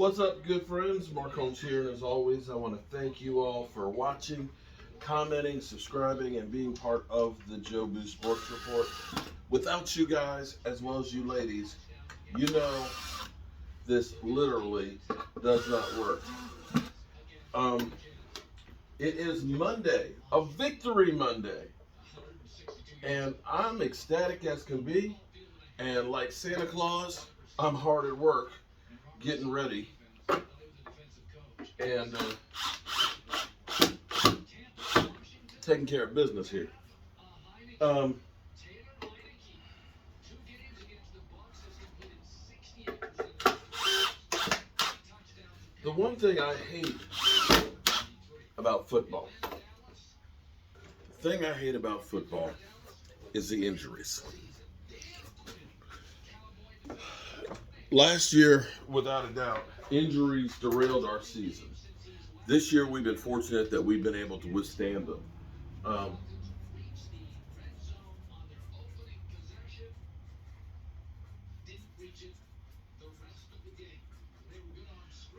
What's up, good friends? Mark Holmes here, and as always, I want to thank you all for watching, commenting, subscribing, and being part of the Joe Boo Sports Report. Without you guys, as well as you ladies, you know this literally does not work. It is Monday, a Victory Monday, and I'm ecstatic as can be, and like Santa Claus, I'm hard at work getting ready and taking care of business here. The one thing I hate about football, is the injuries. Last year, without a doubt, injuries derailed our season. This year, we've been fortunate that we've been able to withstand them.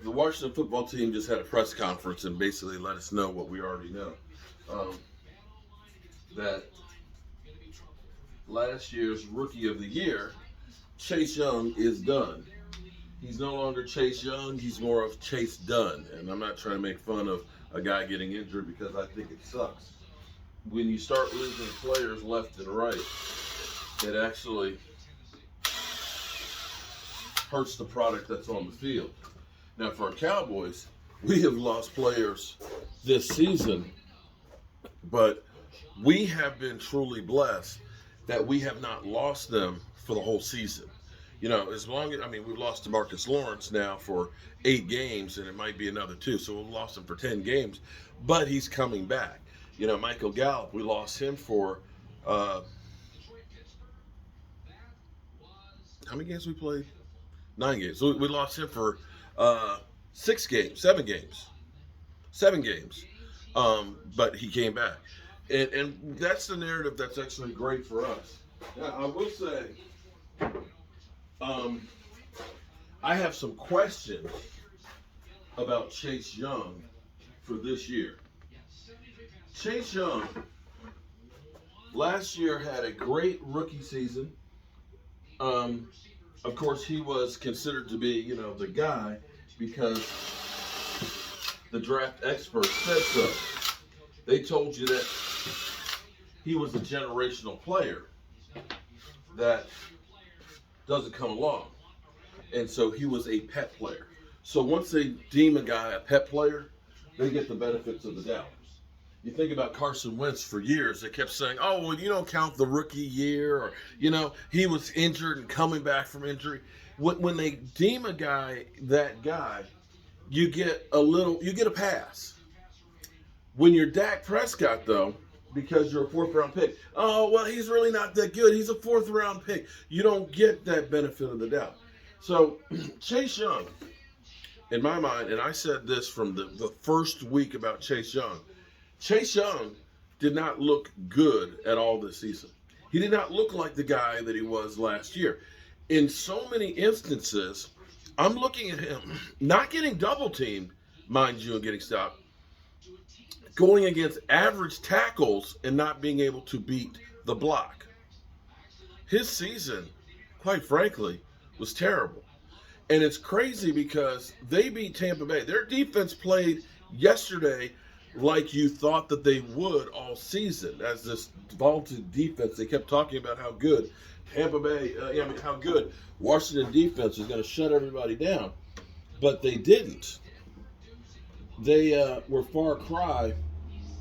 The Washington football team just had a press conference and basically let us know what we already know. That last year's Rookie of the Year, Chase Young, is done. He's no longer Chase Young, he's more of Chase Dunn. And I'm not trying to make fun of a guy getting injured because I think it sucks. When you start losing players left and right, it actually hurts the product that's on the field. Now for our Cowboys, we have lost players this season, but we have been truly blessed that we have not lost them for the whole season. You know, as long as, we've lost DeMarcus Lawrence now for 8 games, and it might be another 2, so we've lost him for 10 games, but he's coming back. You know, Michael Gallup, we lost him for, how many games we played? 9 games. So we lost him for 6 games, 7 games. 7 games. But he came back. And that's the narrative that's actually great for us. Now, I will say, I have some questions about Chase Young for this year. Chase Young last year had a great rookie season. Of course, he was considered to be, the guy because the draft experts said so. They told you that he was a generational player that doesn't come along. And so he was a pet player. So once they deem a guy a pet player, they get the benefits of the doubt. You think about Carson Wentz for years, they kept saying, oh, well, you don't count the rookie year, or, he was injured and coming back from injury. When they deem a guy that guy, you get a pass. When you're Dak Prescott, though, because you're a 4th-round pick, oh, well, he's really not that good. He's a 4th-round pick. You don't get that benefit of the doubt. So Chase Young, in my mind, and I said this from the first week about Chase Young did not look good at all this season. He did not look like the guy that he was last year. In so many instances, I'm looking at him not getting double teamed, mind you, and getting stopped, going against average tackles and not being able to beat the block. His season, quite frankly, was terrible. And it's crazy because they beat Tampa Bay. Their defense played yesterday like you thought that they would all season as this vaulted defense. They kept talking about how good Tampa Bay, how good Washington defense is going to shut everybody down. But they didn't. They were far cry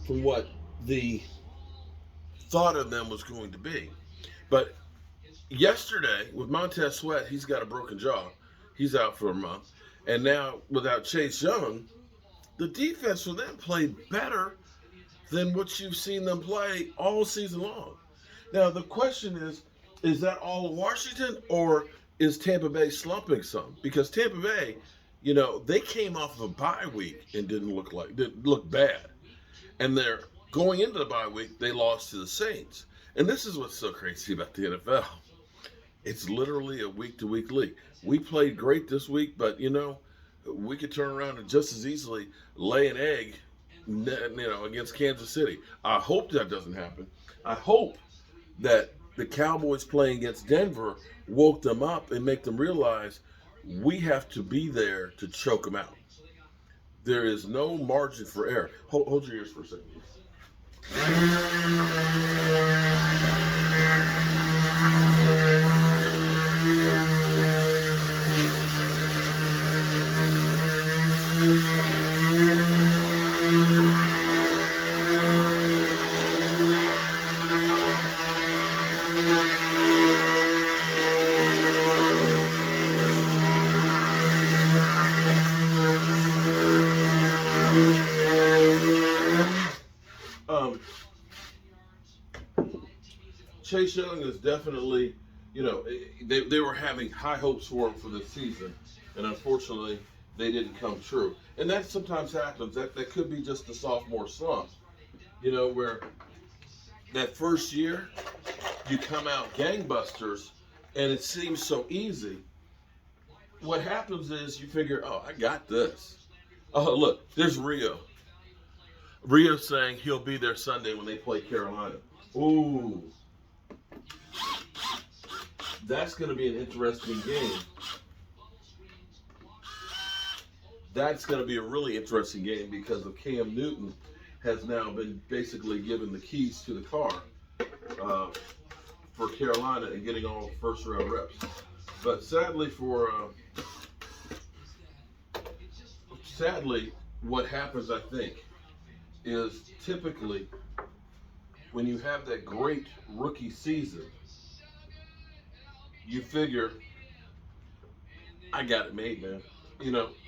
from what the thought of them was going to be. But yesterday, with Montez Sweat, he's got a broken jaw. He's out for a month. And now, without Chase Young, the defense for them played better than what you've seen them play all season long. Now, the question is that all of Washington, or is Tampa Bay slumping some? Because Tampa Bay, they came off of a bye week and didn't look bad. And they're going into the bye week, they lost to the Saints. And this is what's so crazy about the NFL. It's literally a week-to-week league. We played great this week, but, we could turn around and just as easily lay an egg, against Kansas City. I hope that doesn't happen. I hope that the Cowboys playing against Denver woke them up and make them realize we have to be there to choke them out. There is no margin for error. Hold your ears for a second. Um, Chase Young is definitely, they were having high hopes for him for this season, and unfortunately, they didn't come true. And that sometimes happens. That could be just the sophomore slump, where that first year you come out gangbusters, and it seems so easy. What happens is you figure, oh, I got this. Oh, look, there's Rio. Rio saying he'll be there Sunday when they play Carolina. Ooh. That's going to be an interesting game. That's going to be a really interesting game because of Cam Newton has now been basically given the keys to the car for Carolina and getting all the first round reps. But sadly what happens, I think, is typically when you have that great rookie season, you figure, I got it made, man.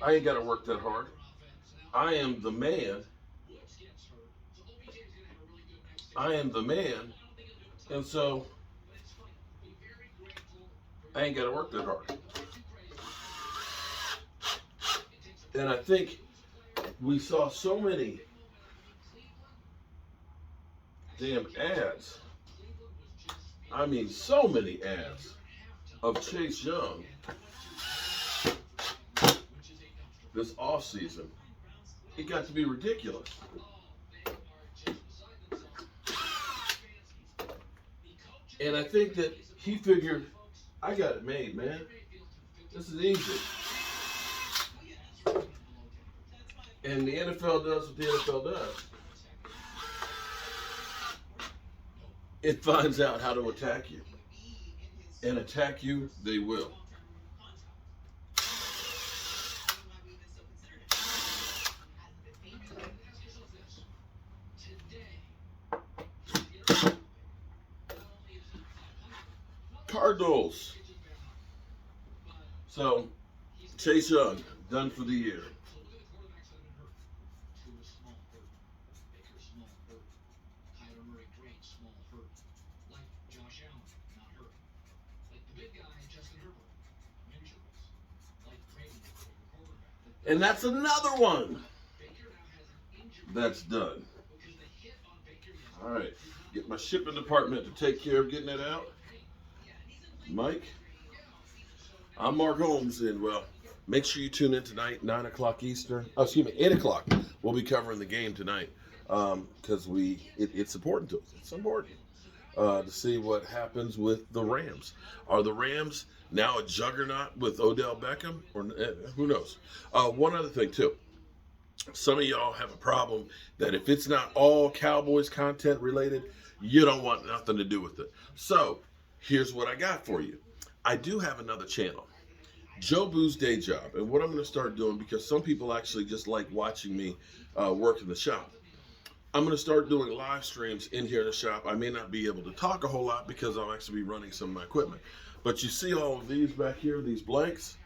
I ain't got to work that hard. I am the man. And so I ain't got to work that hard. And I think we saw so many damn ads. I mean, so many ads of Chase Young this offseason. It got to be ridiculous. And I think that he figured, I got it made, man. This is easy. And the NFL does what the NFL does. It finds out how to attack you. And attack you, they will. Cardinals. So, Chase Young, done for the year. And that's another one that's done. All right, get my shipping department to take care of getting it out. Mike, I'm Mark Holmes, and make sure you tune in tonight, 9 o'clock Eastern. 8 o'clock. We'll be covering the game tonight because it's important to us. It's important to see what happens with the Rams. Are the Rams now a juggernaut with Odell Beckham, or who knows? One other thing too. Some of y'all have a problem that if it's not all Cowboys content related, you don't want nothing to do with it. So here's what I got for you. I do have another channel, Joe Boo's Day Job. And what I'm going to start doing, because some people actually just like watching me work in the shop, I'm going to start doing live streams in here in the shop. I may not be able to talk a whole lot because I'll actually be running some of my equipment. But you see all of these back here, these blanks?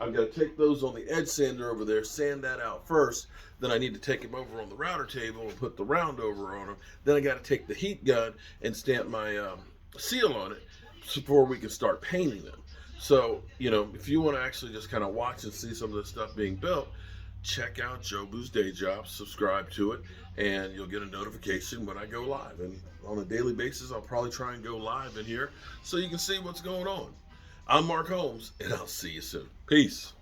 I've got to take those on the edge sander over there, sand that out first. Then I need to take them over on the router table and put the round over on them. Then I got to take the heat gun and stamp my seal on it before we can start painting them. So, if you want to actually just kind of watch and see some of the stuff being built, check out Joe Boo's Day Job, subscribe to it, and you'll get a notification when I go live. And on a daily basis, I'll probably try and go live in here so you can see what's going on. I'm Mark Holmes, and I'll see you soon. Peace.